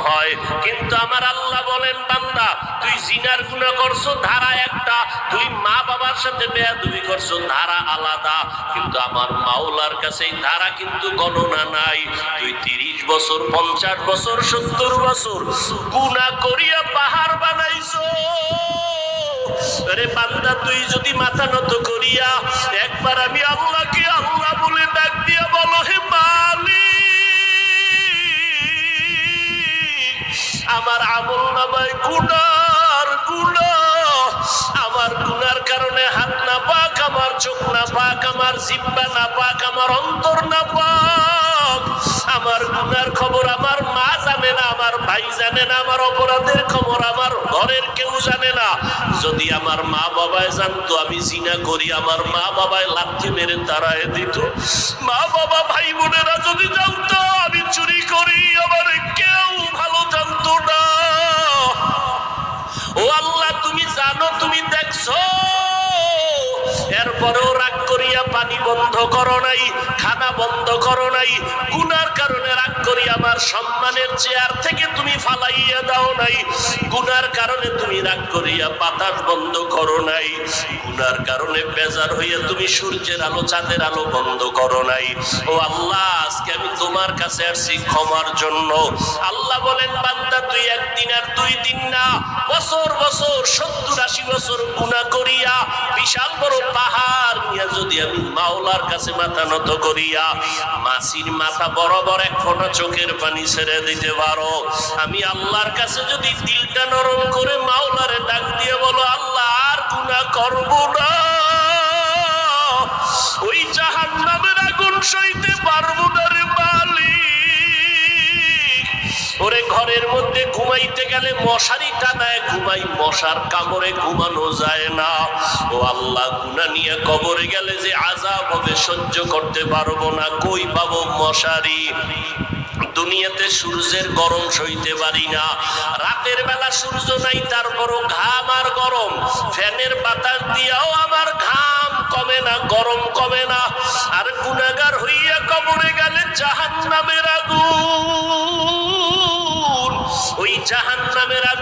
হয়। কিন্তু আমার আল্লাহ বলেন, বান্দা তুই জিনার গুনাহ করছো ধারা একটা, তুই মা বাবার সাথে বেয়াদবি করছো ধারা আলাদা, কিন্তু আমার মাওলার কাছে এই ধারা কিন্তু গণনা নাই। তুই 30 বছর 50 বছর 70 বছর গুনাহ করিয়া পাহাড় বানাইছো। আরে বান্দা তুই যদি মাথা নত করিয়া একবার আমি আল্লাহকে আল্লাহ বলে ডাক দিয়া বলো, হে মালিক, আমার আমল নামায় গুনার গুনাহ, আমার গুনার কারণে হাত না পাক, আমার চোখ না পাক, আমার জিহ্বা না পাক, আমার অন্তর না পাক, আমার গুনার খবর আমার মা জানে না, আমার ভাই জানে না, আমার অপরাধের খবর আমার ঘরের কেউ জানে না। যদি আমার মা বাবায় জানতো আমি জিনা করি, আমার মা বাবায় লাথি মেরে তাড়ায় দিত। মা বাবা ভাই বোনেরা যদি জানতো আমি চুরি করি, আমার কেউ ভালো জানতো না। ও আল্লাহ, তুমি জানো, তুমি দেখছো, এরপরেও রাগ করিয়া পানি বন্ধ করো নাই, খানা বন্ধ করো নাই, গুনার কারণে রাগ করি আমার সম্মানের চেয়ার থেকে তুমি ফালাইয়া দাও নাই, গুনার কারণে তুমি রাগ করিয়া বাতাস বন্ধ করো নাই, গুনার কারণে বেজার হইয়া তুমি সূর্যের আলো চাঁদের আলো বন্ধ করো নাই। ও আল্লাহ, আজকে আমি তোমার কাছে আসছি ক্ষমার জন্য। আল্লাহ বলেন, বান্দা তুই একদিন আর 2 দিন না, বছর বছর 70-80 বছর গুনাহ করিয়া বিশাল বড় পাহাড় নিয়ে যদি আমি মাওলার কাছে মাথা নত করিয়া মাছির মাথা বরাবর 1 ফোঁটা চোখের পানি ছেড়ে দিতে পারো, আমি আল্লাহর কাছে যদি দিলটা নরম করে মাওলারে ডাক দিয়ে বলো, আল্লাহ আর গুনাহ করব না, ওই জাহান্নামের আগুন সইতে পারবো না রে মালিক। ওরে ঘরের মধ্যে ঘুমাইতে গেলে মশারি টানায় ঘুমাই, মশার কামড়ে ঘুমানো যায় না। ও আল্লাহ, গুনাহ নিয়ে কবরে গেলে যে আযাব হবে সহ্য করতে পারবো না, কই পাবো মশারি? দুনিয়াতে সূর্যের গরম সইতে পারি না, রাতের বেলা সূর্য নাই তারপরও ঘাম আর গরম, ফ্যানের বাতাস দিয়াও আমার ঘাম কমে না, গরম কমে না। আর গুনাহগার হইয়া কবরে গেলে জাহান্নামের আগুন, ওই জাহান্নামের আগুন